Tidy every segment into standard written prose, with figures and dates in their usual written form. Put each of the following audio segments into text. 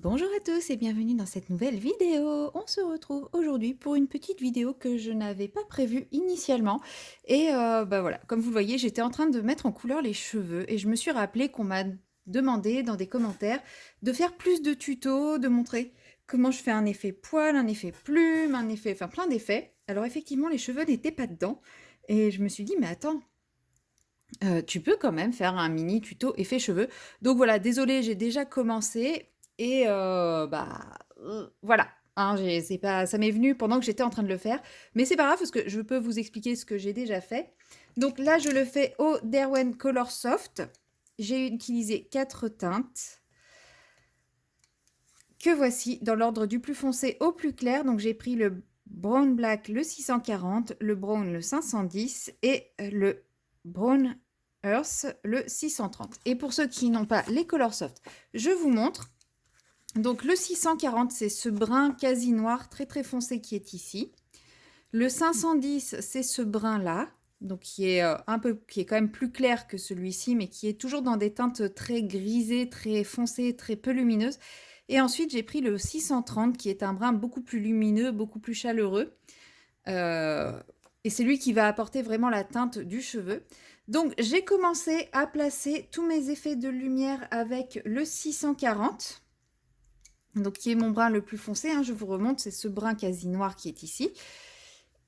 Bonjour à tous et bienvenue dans cette nouvelle vidéo. On se retrouve aujourd'hui pour une petite vidéo que je n'avais pas prévue initialement. Et bah voilà, comme vous le voyez, j'étais en train de mettre en couleur les cheveux et je me suis rappelé qu'on m'a demandé dans des commentaires de faire plus de tutos, de montrer comment je fais un effet poil, un effet plume, un effet, enfin plein d'effets. Alors effectivement, les cheveux n'étaient pas dedans. Et je me suis dit, mais attends, tu peux quand même faire un mini tuto effet cheveux. Donc voilà, désolée, j'ai déjà commencé et voilà, hein, c'est pas ça m'est venu pendant que j'étais en train de le faire, mais c'est pas grave parce que je peux vous expliquer ce que j'ai déjà fait. Donc là, je le fais au Derwent Color Soft. J'ai utilisé 4 teintes que voici dans l'ordre du plus foncé au plus clair. Donc j'ai pris le Brown Black, le 640, le Brown, le 510 et le Brown Earth, le 630. Et pour ceux qui n'ont pas les Color Soft, je vous montre. Donc le 640, c'est ce brun quasi noir très très foncé qui est ici. Le 510, c'est ce brun-là, donc qui est qui est quand même plus clair que celui-ci, mais qui est toujours dans des teintes très grisées, très foncées, très peu lumineuses. Et ensuite, j'ai pris le 630, qui est un brun beaucoup plus lumineux, beaucoup plus chaleureux. Et c'est lui qui va apporter vraiment la teinte du cheveu. Donc, j'ai commencé à placer tous mes effets de lumière avec le 640. Donc, qui est mon brun le plus foncé, hein, je vous remonte, c'est ce brun quasi noir qui est ici.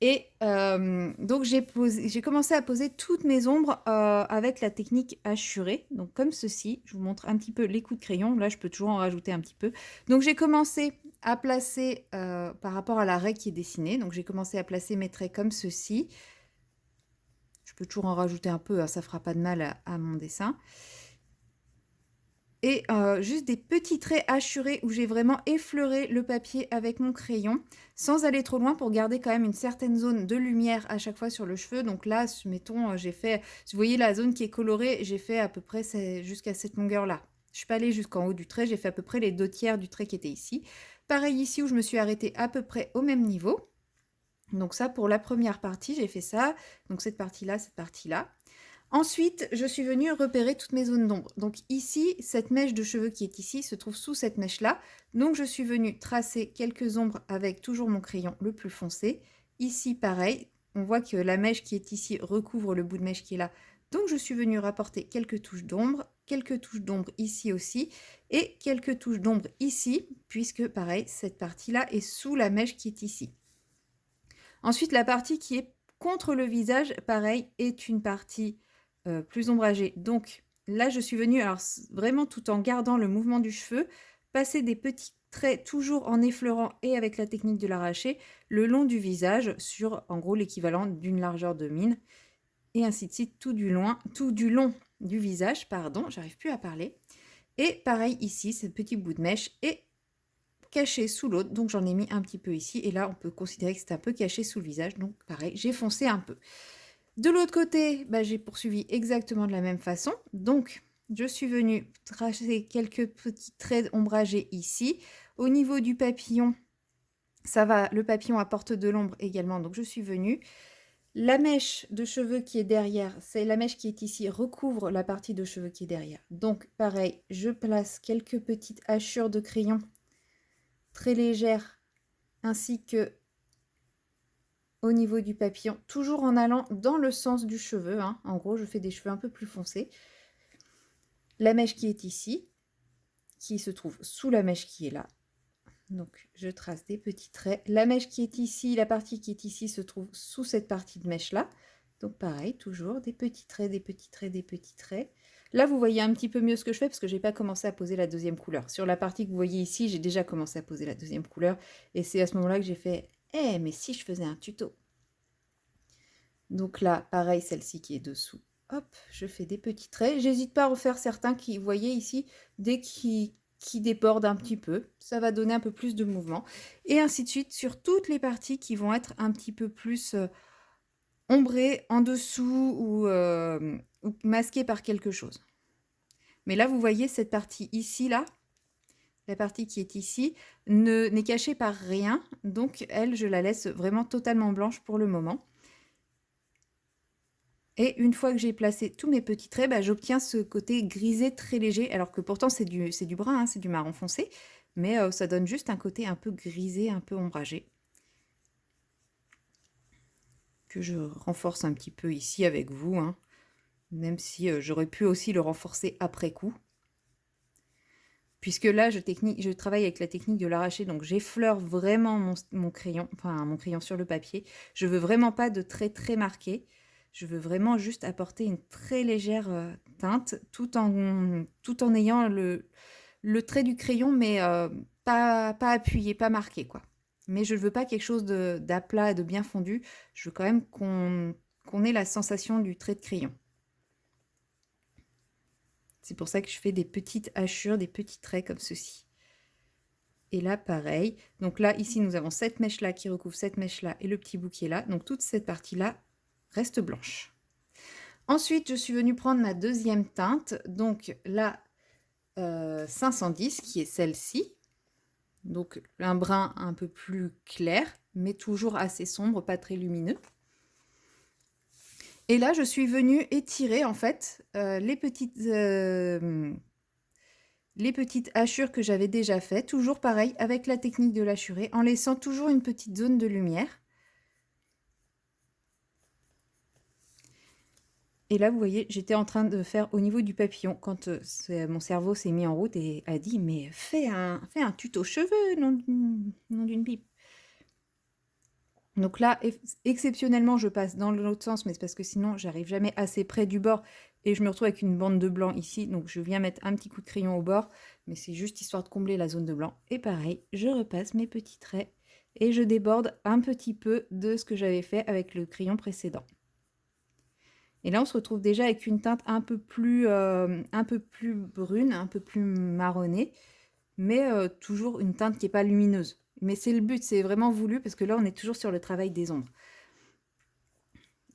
Et donc j'ai commencé à poser toutes mes ombres avec la technique hachurée, donc comme ceci. Je vous montre un petit peu les coups de crayon, là je peux toujours en rajouter un petit peu. Donc j'ai commencé à placer par rapport à la règle qui est dessinée, donc j'ai commencé à placer mes traits comme ceci. Je peux toujours en rajouter un peu, hein, ça fera pas de mal à mon dessin. Et juste des petits traits hachurés où j'ai vraiment effleuré le papier avec mon crayon, sans aller trop loin pour garder quand même une certaine zone de lumière à chaque fois sur le cheveu. Donc là, mettons, j'ai fait, vous voyez la zone qui est colorée, j'ai fait à peu près jusqu'à cette longueur-là. Je suis pas allée jusqu'en haut du trait, j'ai fait à peu près les 2/3 du trait qui était ici. Pareil ici où je me suis arrêtée à peu près au même niveau. Donc ça, pour la première partie, j'ai fait ça. Donc cette partie-là, cette partie-là. Ensuite, je suis venue repérer toutes mes zones d'ombre. Donc ici, cette mèche de cheveux qui est ici se trouve sous cette mèche-là. Donc je suis venue tracer quelques ombres avec toujours mon crayon le plus foncé. Ici, pareil, on voit que la mèche qui est ici recouvre le bout de mèche qui est là. Donc je suis venue rapporter quelques touches d'ombre ici aussi, et quelques touches d'ombre ici, puisque pareil, cette partie-là est sous la mèche qui est ici. Ensuite, la partie qui est contre le visage, pareil, est une partie plus ombragée. Donc là, je suis venue, alors vraiment tout en gardant le mouvement du cheveu, passer des petits traits toujours en effleurant et avec la technique de l'arraché le long du visage sur en gros l'équivalent d'une largeur de mine et ainsi de suite tout du long du visage, pardon, j'arrive plus à parler. Et pareil ici, ce petit bout de mèche est caché sous l'autre, donc j'en ai mis un petit peu ici, et là on peut considérer que c'est un peu caché sous le visage, donc pareil, j'ai foncé un peu. De l'autre côté, bah, j'ai poursuivi exactement de la même façon, donc je suis venue tracer quelques petits traits ombragés ici. Au niveau du papillon, ça va, le papillon apporte de l'ombre également, donc je suis venue. La mèche de cheveux qui est derrière, c'est la mèche qui est ici, recouvre la partie de cheveux qui est derrière. Donc pareil, je place quelques petites hachures de crayon très légères ainsi que au niveau du papillon, toujours en allant dans le sens du cheveu, hein. En gros, je fais des cheveux un peu plus foncés. La mèche qui est ici, qui se trouve sous la mèche qui est là. Donc, je trace des petits traits. La mèche qui est ici, la partie qui est ici se trouve sous cette partie de mèche-là. Donc, pareil, toujours des petits traits, des petits traits, des petits traits. Là, vous voyez un petit peu mieux ce que je fais parce que je n'ai pas commencé à poser la deuxième couleur. Sur la partie que vous voyez ici, j'ai déjà commencé à poser la deuxième couleur. Et c'est à ce moment-là que j'ai fait « Eh, mais si je faisais un tuto ?» Donc là, pareil, celle-ci qui est dessous. Hop, je fais des petits traits. J'hésite pas à refaire certains qui, vous voyez ici, dès qui débordent un petit peu. Ça va donner un peu plus de mouvement. Et ainsi de suite sur toutes les parties qui vont être un petit peu plus ombrées en dessous ou masquées par quelque chose. Mais là, vous voyez cette partie ici, là, la partie qui est ici, n'est cachée par rien. Donc, elle, je la laisse vraiment totalement blanche pour le moment. Et une fois que j'ai placé tous mes petits traits, bah, j'obtiens ce côté grisé très léger, alors que pourtant c'est du brun, hein, c'est du marron foncé. mais ça donne juste un côté un peu grisé, un peu ombragé, que je renforce un petit peu ici avec vous, hein, même si j'aurais pu aussi le renforcer après coup. Puisque là, je travaille avec la technique de l'arracher, donc j'effleure vraiment mon crayon, enfin mon crayon sur le papier. Je veux vraiment pas de traits très marqués. Je veux vraiment juste apporter une très légère teinte, tout en ayant le trait du crayon, mais pas appuyé, pas marqué, quoi. Mais je ne veux pas quelque chose d'aplat et de bien fondu. Je veux quand même qu'on ait la sensation du trait de crayon. C'est pour ça que je fais des petites hachures, des petits traits comme ceci. Et là, pareil. Donc là, ici, nous avons cette mèche-là qui recouvre cette mèche-là et le petit bout qui est là. Donc toute cette partie-là reste blanche. Ensuite, je suis venue prendre ma deuxième teinte. Donc la 510, qui est celle-ci. Donc un brun un peu plus clair, mais toujours assez sombre, pas très lumineux. Et là, je suis venue étirer, en fait, les petites hachures que j'avais déjà faites, toujours pareil, avec la technique de l'hachure, en laissant toujours une petite zone de lumière. Et là, vous voyez, j'étais en train de faire au niveau du papillon, quand mon cerveau s'est mis en route et a dit « Mais fais un tuto cheveux, nom d'une pipe !» Donc là, exceptionnellement, je passe dans l'autre sens, mais c'est parce que sinon, j'arrive jamais assez près du bord et je me retrouve avec une bande de blanc ici. Donc je viens mettre un petit coup de crayon au bord, mais c'est juste histoire de combler la zone de blanc. Et pareil, je repasse mes petits traits et je déborde un petit peu de ce que j'avais fait avec le crayon précédent. Et là, on se retrouve déjà avec une teinte un peu plus brune, un peu plus marronnée, mais toujours une teinte qui n'est pas lumineuse. Mais c'est le but, c'est vraiment voulu, parce que là, on est toujours sur le travail des ombres.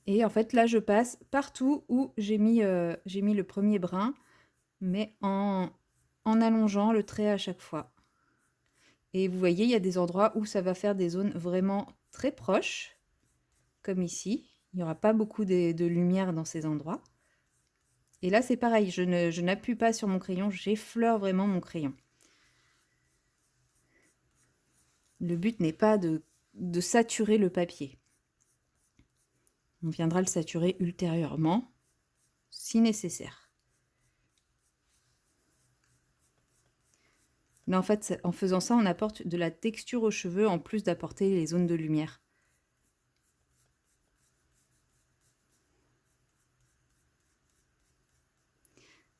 Et en fait, là, je passe partout où j'ai mis le premier brin, mais en allongeant le trait à chaque fois. Et vous voyez, il y a des endroits où ça va faire des zones vraiment très proches, comme ici. Il n'y aura pas beaucoup de lumière dans ces endroits. Et là, c'est pareil, je n'appuie pas sur mon crayon, j'effleure vraiment mon crayon. Le but n'est pas de saturer le papier. On viendra le saturer ultérieurement, si nécessaire. Là, en fait, en faisant ça, on apporte de la texture aux cheveux, en plus d'apporter les zones de lumière.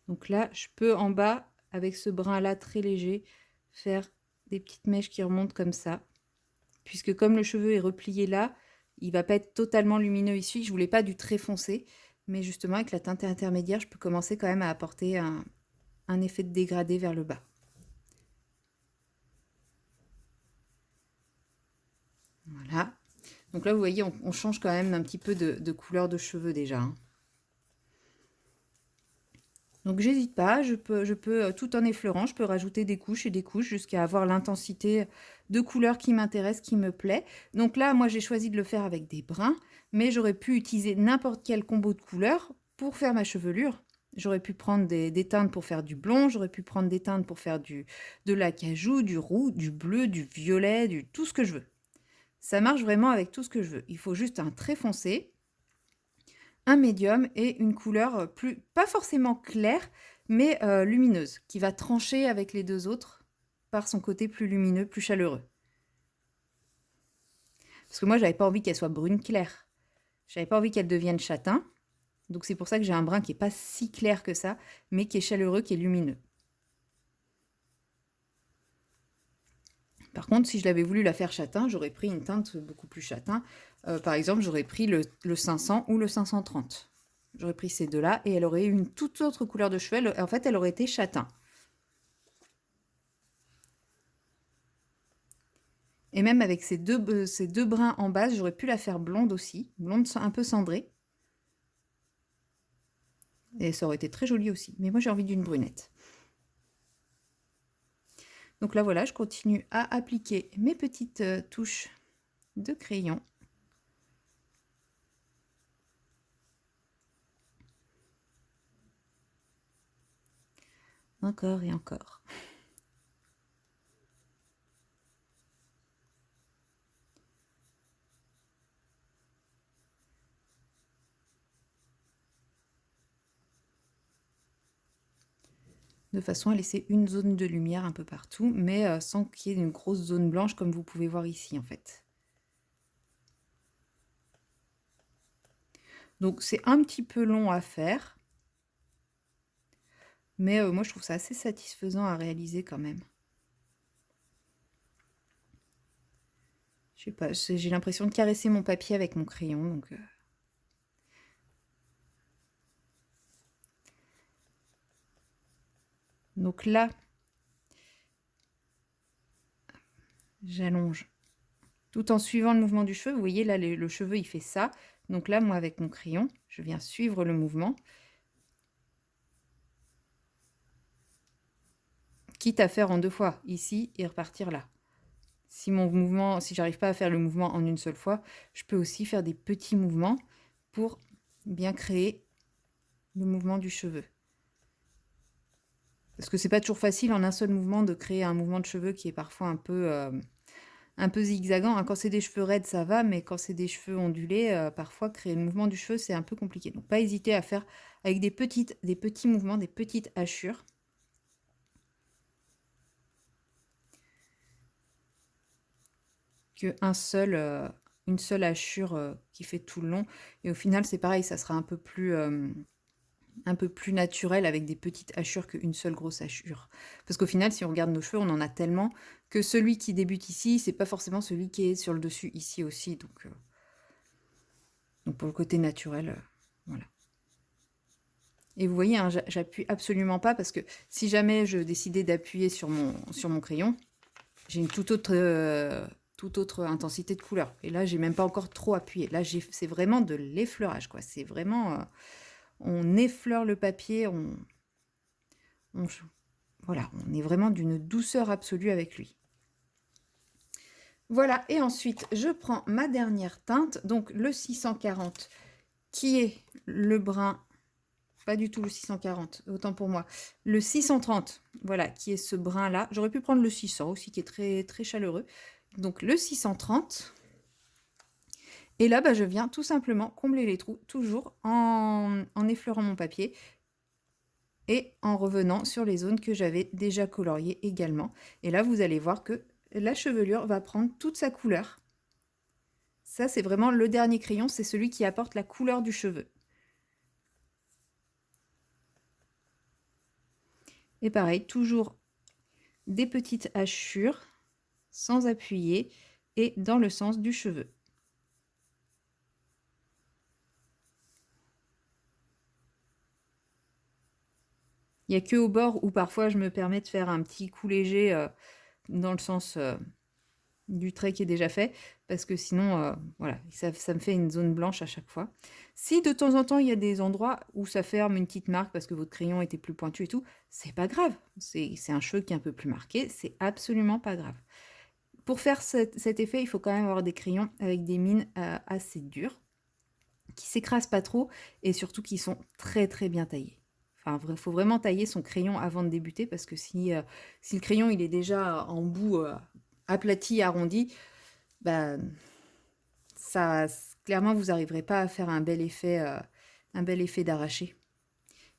Donc là, je peux en bas, avec ce brin-là très léger, faire des petites mèches qui remontent comme ça. Puisque comme le cheveu est replié là, il va pas être totalement lumineux ici. Je voulais pas du très foncé, mais justement avec la teinte intermédiaire, je peux commencer quand même à apporter un effet de dégradé vers le bas. Voilà. Donc là, vous voyez, on change quand même un petit peu de couleur de cheveux déjà, hein. Donc j'hésite pas, je peux tout en effleurant, je peux rajouter des couches et des couches jusqu'à avoir l'intensité de couleur qui m'intéresse, qui me plaît. Donc là, moi j'ai choisi de le faire avec des bruns, mais j'aurais pu utiliser n'importe quel combo de couleurs pour faire ma chevelure. J'aurais pu prendre des teintes pour faire du blond, j'aurais pu prendre des teintes pour faire de l'acajou, du roux, du bleu, du violet, tout ce que je veux. Ça marche vraiment avec tout ce que je veux. Il faut juste un trait foncé, un médium et une couleur pas forcément claire, mais lumineuse, qui va trancher avec les deux autres par son côté plus lumineux, plus chaleureux. Parce que moi, j'avais pas envie qu'elle soit brune claire. J'avais pas envie qu'elle devienne châtain. Donc c'est pour ça que j'ai un brun qui est pas si clair que ça, mais qui est chaleureux, qui est lumineux. Par contre, si je l'avais voulu la faire châtain, j'aurais pris une teinte beaucoup plus châtain. Par exemple, j'aurais pris le 500 ou le 530. J'aurais pris ces deux-là et elle aurait eu une toute autre couleur de cheveux. En fait, elle aurait été châtain. Et même avec ces deux brins en base, j'aurais pu la faire blonde aussi. Blonde un peu cendrée. Et ça aurait été très joli aussi. Mais moi, j'ai envie d'une brunette. Donc là, voilà, je continue à appliquer mes petites touches de crayon. Encore et encore. de façon à laisser une zone de lumière un peu partout, mais sans qu'il y ait une grosse zone blanche comme vous pouvez voir ici en fait. Donc c'est un petit peu long à faire, mais moi je trouve ça assez satisfaisant à réaliser quand même. Je sais pas, j'ai l'impression de caresser mon papier avec mon crayon, donc... Donc là, j'allonge tout en suivant le mouvement du cheveu. Vous voyez, là, le cheveu, il fait ça. Donc là, moi, avec mon crayon, je viens suivre le mouvement. Quitte à faire en 2 fois, ici et repartir là. Si j'arrive pas à faire le mouvement en une seule fois, je peux aussi faire des petits mouvements pour bien créer le mouvement du cheveu. Parce que c'est pas toujours facile en un seul mouvement de créer un mouvement de cheveux qui est parfois un peu zigzagant, hein. Quand c'est des cheveux raides, ça va, mais quand c'est des cheveux ondulés, parfois créer le mouvement du cheveu, c'est un peu compliqué. Donc pas hésiter à faire avec des petits mouvements, des petites hachures. Une seule hachure qui fait tout le long. Et au final, c'est pareil, ça sera un peu plus naturel avec des petites hachures qu'une seule grosse hachure. Parce qu'au final, si on regarde nos cheveux, on en a tellement que celui qui débute ici, c'est pas forcément celui qui est sur le dessus ici aussi. Donc pour le côté naturel, voilà. Et vous voyez, hein, j'appuie absolument pas parce que si jamais je décidais d'appuyer sur mon crayon, j'ai une toute autre intensité de couleur. Et là, j'ai même pas encore trop appuyé. Là, c'est vraiment de l'effleurage, quoi. C'est vraiment... on effleure le papier, voilà, on est vraiment d'une douceur absolue avec lui. Voilà, et ensuite, je prends ma dernière teinte, donc le 640, qui est le brun, pas du tout le 640, autant pour moi, le 630, voilà, qui est ce brun-là. J'aurais pu prendre le 600 aussi, qui est très, très chaleureux. Donc le 630. Et là, je viens tout simplement combler les trous, toujours en effleurant mon papier et en revenant sur les zones que j'avais déjà coloriées également. Et là, vous allez voir que la chevelure va prendre toute sa couleur. Ça, c'est vraiment le dernier crayon, c'est celui qui apporte la couleur du cheveu. Et pareil, toujours des petites hachures, sans appuyer, et dans le sens du cheveu. Il n'y a que au bord où parfois je me permets de faire un petit coup léger dans le sens du trait qui est déjà fait, parce que sinon, voilà, ça me fait une zone blanche à chaque fois. Si de temps en temps, il y a des endroits où ça ferme une petite marque parce que votre crayon était plus pointu et tout, c'est pas grave. C'est un cheveu qui est un peu plus marqué, c'est absolument pas grave. Pour faire cet effet, il faut quand même avoir des crayons avec des mines assez dures, qui s'écrasent pas trop, et surtout qui sont très très bien taillés. Enfin, il faut vraiment tailler son crayon avant de débuter, parce que si le crayon il est déjà en bout aplati, arrondi, ça, clairement, vous n'arriverez pas à faire un bel effet d'arraché.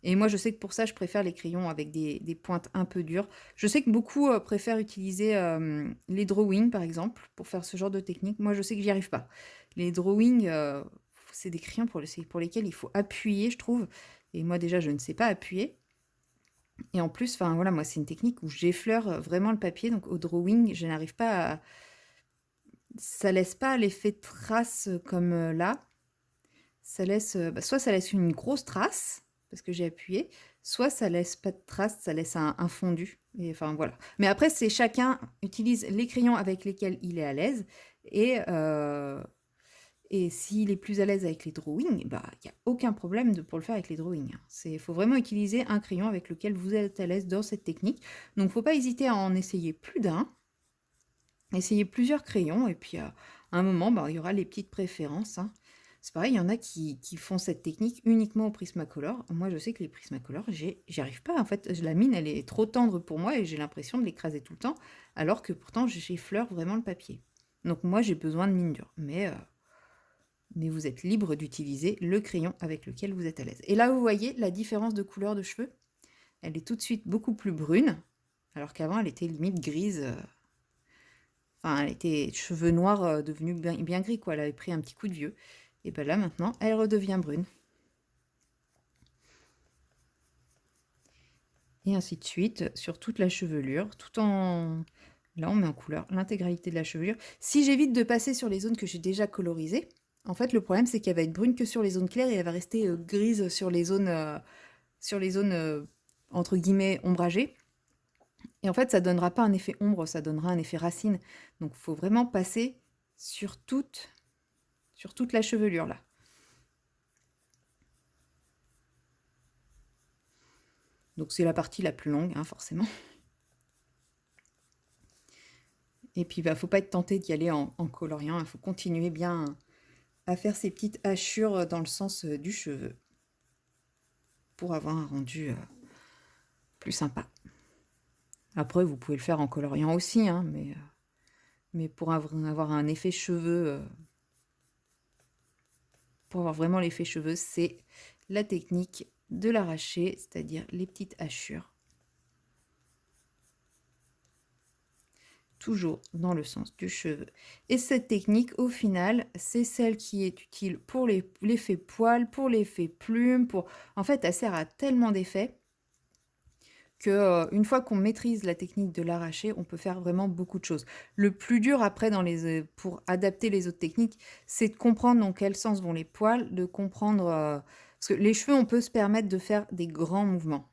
Et moi, je sais que pour ça, je préfère les crayons avec des pointes un peu dures. Je sais que beaucoup préfèrent utiliser les drawings, par exemple, pour faire ce genre de technique. Moi, je sais que j'y arrive pas. Les drawings, c'est des crayons pour lesquels il faut appuyer, je trouve. Et moi, déjà, je ne sais pas appuyer. Et en plus, enfin voilà, moi, c'est une technique où j'effleure vraiment le papier. Donc, au drawing, je n'arrive pas à... Ça laisse pas l'effet trace comme là. Ça laisse... soit ça laisse une grosse trace, parce que j'ai appuyé, soit ça laisse pas de trace, ça laisse un fondu. Et enfin, voilà. Mais après, c'est chacun utilise les crayons avec lesquels il est à l'aise. Et s'il est plus à l'aise avec les drawings, il n'y a aucun problème pour le faire avec les drawings. Il faut vraiment utiliser un crayon avec lequel vous êtes à l'aise dans cette technique. Donc, il ne faut pas hésiter à en essayer plus d'un. Essayez plusieurs crayons, et puis à un moment, il y aura les petites préférences, hein. C'est pareil, il y en a qui font cette technique uniquement au Prismacolor. Moi, je sais que les Prismacolor, j'y arrive pas. En fait, la mine, elle est trop tendre pour moi et j'ai l'impression de l'écraser tout le temps, alors que pourtant, j'effleure vraiment le papier. Donc moi, j'ai besoin de mine dure. Mais vous êtes libre d'utiliser le crayon avec lequel vous êtes à l'aise. Et là, vous voyez la différence de couleur de cheveux. elle est tout de suite beaucoup plus brune, alors qu'avant, elle était limite grise. Enfin, elle était cheveux noirs devenus bien gris, quoi. Elle avait pris un petit coup de vieux. Et ben là, maintenant, elle redevient brune. Et ainsi de suite sur toute la chevelure, tout en... Là, on met en couleur l'intégralité de la chevelure. Si j'évite de passer sur les zones que j'ai déjà colorisées, en fait, le problème, c'est qu'elle va être brune que sur les zones claires et elle va rester grise sur les zones, entre guillemets, ombragées. Et en fait, ça donnera pas un effet ombre, ça donnera un effet racine. Donc, il faut vraiment passer sur toute la chevelure, là. Donc, c'est la partie la plus longue, hein, forcément. Et puis, il ne faut pas être tenté d'y aller en coloriant. Il faut continuer bien à faire ces petites hachures dans le sens du cheveu pour avoir un rendu plus sympa. Après, vous pouvez le faire en coloriant aussi, hein, mais pour avoir un effet cheveux, pour avoir vraiment l'effet cheveux, c'est la technique de l'arracher, c'est-à-dire les petites hachures. Toujours dans le sens du cheveu. Et cette technique, au final, c'est celle qui est utile pour l'effet poil, pour l'effet plume, pour... En fait, elle sert à tellement d'effets que une fois qu'on maîtrise la technique de l'arracher, on peut faire vraiment beaucoup de choses. Le plus dur après pour adapter les autres techniques, c'est de comprendre dans quel sens vont les poils, de comprendre... parce que les cheveux, on peut se permettre de faire des grands mouvements.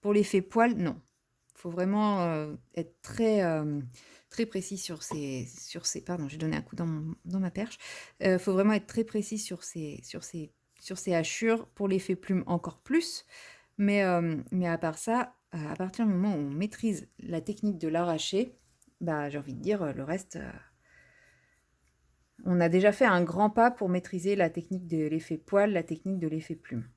Pour l'effet poil, non. Il faut vraiment être très précis sur ces... Pardon, j'ai donné un coup dans ma perche. Il faut vraiment être très précis sur ces hachures. Pour l'effet plume, encore plus. Mais à part ça, à partir du moment où on maîtrise la technique de l'arracher, bah, j'ai envie de dire, le reste... on a déjà fait un grand pas pour maîtriser la technique de l'effet poil, la technique de l'effet plume.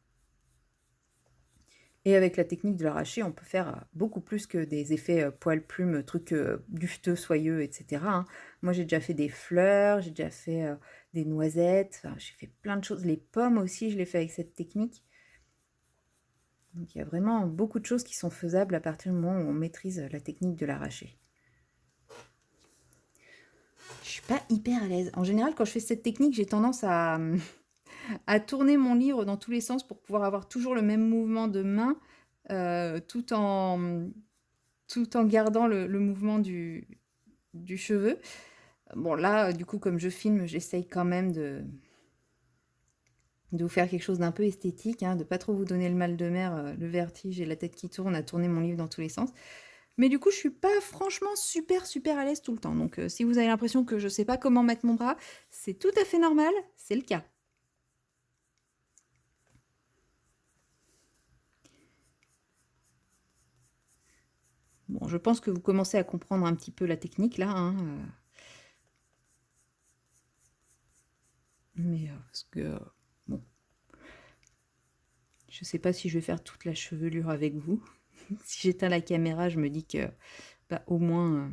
Et avec la technique de l'arracher, on peut faire beaucoup plus que des effets poil-plume, trucs dufteux, soyeux, etc. hein. Moi, j'ai déjà fait des fleurs, j'ai déjà fait des noisettes, enfin, j'ai fait plein de choses. Les pommes aussi, je les fais avec cette technique. Donc, il y a vraiment beaucoup de choses qui sont faisables à partir du moment où on maîtrise la technique de l'arracher. Je suis pas hyper à l'aise. En général, quand je fais cette technique, j'ai tendance à tourner mon livre dans tous les sens pour pouvoir avoir toujours le même mouvement de main, tout en gardant le mouvement du cheveu. Bon là, du coup, comme je filme, j'essaye quand même de vous faire quelque chose d'un peu esthétique, hein, de pas trop vous donner le mal de mer, le vertige et la tête qui tourne à tourner mon livre dans tous les sens. Mais du coup, je suis pas franchement super à l'aise tout le temps. Donc si vous avez l'impression que je sais pas comment mettre mon bras, c'est tout à fait normal, c'est le cas. Bon, je pense que vous commencez à comprendre un petit peu la technique là. Hein, mais parce que, bon, je sais pas si je vais faire toute la chevelure avec vous. Si j'éteins la caméra, je me dis que bah, au moins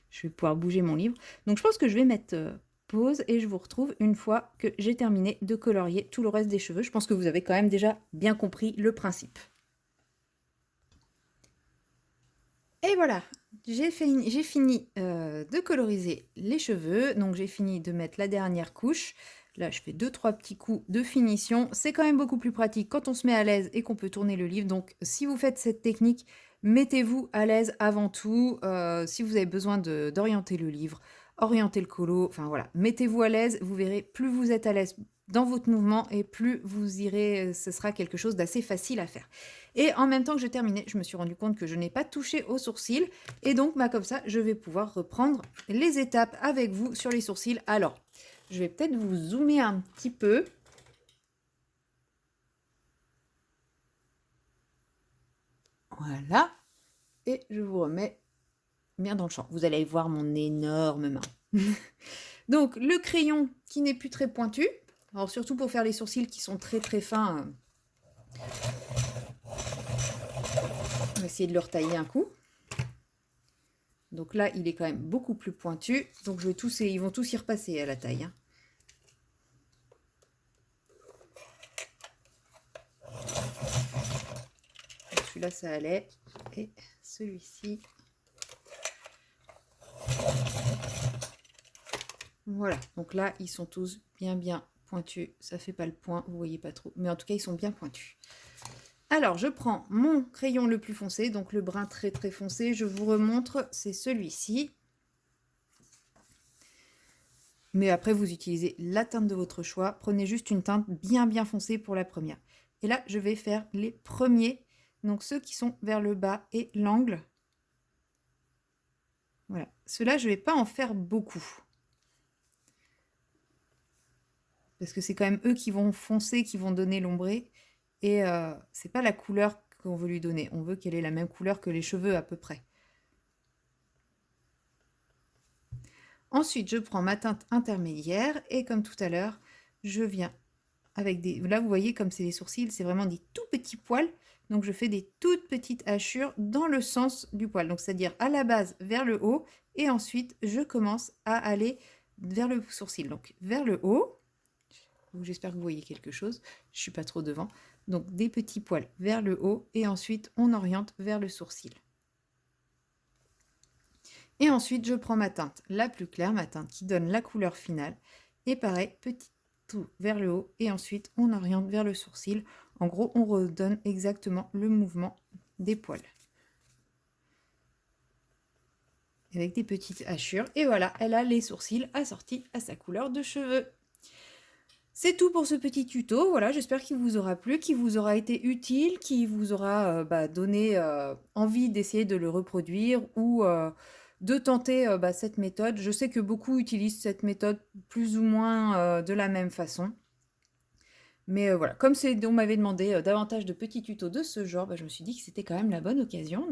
je vais pouvoir bouger mon livre. Donc je pense que je vais mettre pause et je vous retrouve une fois que j'ai terminé de colorier tout le reste des cheveux. Je pense que vous avez quand même déjà bien compris le principe. Et voilà, j'ai fini de coloriser les cheveux. Donc j'ai fini de mettre la dernière couche. Là, je fais 2-3 petits coups de finition. C'est quand même beaucoup plus pratique quand on se met à l'aise et qu'on peut tourner le livre. Donc si vous faites cette technique, mettez-vous à l'aise avant tout. Si vous avez besoin d'orienter le livre, orienter le colo, enfin voilà, mettez-vous à l'aise. Vous verrez, plus vous êtes à l'aise dans votre mouvement et plus vous irez, ce sera quelque chose d'assez facile à faire. Et en même temps que j'ai terminé, je me suis rendu compte que je n'ai pas touché aux sourcils. Et donc, bah, comme ça, je vais pouvoir reprendre les étapes avec vous sur les sourcils. Alors, je vais peut-être vous zoomer un petit peu. Voilà. Et je vous remets bien dans le champ. Vous allez voir mon énorme main. Donc, le crayon qui n'est plus très pointu. Alors, surtout pour faire les sourcils qui sont très fins. On va essayer de le retailler un coup. Donc là, il est quand même beaucoup plus pointu. Donc ils vont tous y repasser à la taille. Hein. celui-là, ça allait. Et celui-ci. Voilà, donc là, ils sont tous bien pointus. Ça fait pas le point, vous voyez pas trop. Mais en tout cas, ils sont bien pointus. Alors, je prends mon crayon le plus foncé, donc le brun très foncé. Je vous remontre, c'est celui-ci. Mais après, vous utilisez la teinte de votre choix. Prenez juste une teinte bien foncée pour la première. Et là, je vais faire les premiers, donc ceux qui sont vers le bas et l'angle. Voilà, ceux-là, je ne vais pas en faire beaucoup. Parce que c'est quand même eux qui vont foncer, qui vont donner l'ombré. Et c'est pas la couleur qu'on veut lui donner. On veut qu'elle ait la même couleur que les cheveux à peu près. Ensuite, je prends ma teinte intermédiaire et comme tout à l'heure, je viens avec des... Là, vous voyez, comme c'est les sourcils, c'est vraiment des tout petits poils. Donc, je fais des toutes petites hachures dans le sens du poil. Donc, c'est-à-dire à la base vers le haut et ensuite, je commence à aller vers le sourcil. Donc, vers le haut. J'espère que vous voyez quelque chose. Je ne suis pas trop devant. Donc, des petits poils vers le haut et ensuite, on oriente vers le sourcil. Et ensuite, je prends ma teinte la plus claire, ma teinte qui donne la couleur finale. Et pareil, petit tout vers le haut. Et ensuite, on oriente vers le sourcil. En gros, on redonne exactement le mouvement des poils. Avec des petites hachures. Et voilà, elle a les sourcils assortis à sa couleur de cheveux. C'est tout pour ce petit tuto. Voilà, j'espère qu'il vous aura plu, qu'il vous aura été utile, qu'il vous aura donné envie d'essayer de le reproduire ou de tenter cette méthode. Je sais que beaucoup utilisent cette méthode plus ou moins de la même façon. Mais voilà, comme on m'avait demandé davantage de petits tutos de ce genre, je me suis dit que c'était quand même la bonne occasion.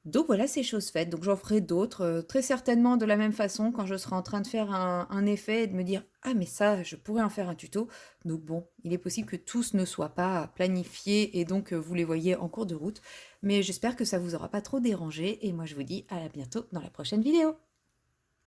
Donc voilà, c'est chose faite. Donc j'en ferai d'autres, très certainement de la même façon quand je serai en train de faire un effet et de me dire « Ah mais ça, je pourrais en faire un tuto ». Donc bon, il est possible que tous ne soient pas planifiés et donc vous les voyez en cours de route. Mais j'espère que ça vous aura pas trop dérangé et moi je vous dis à bientôt dans la prochaine vidéo.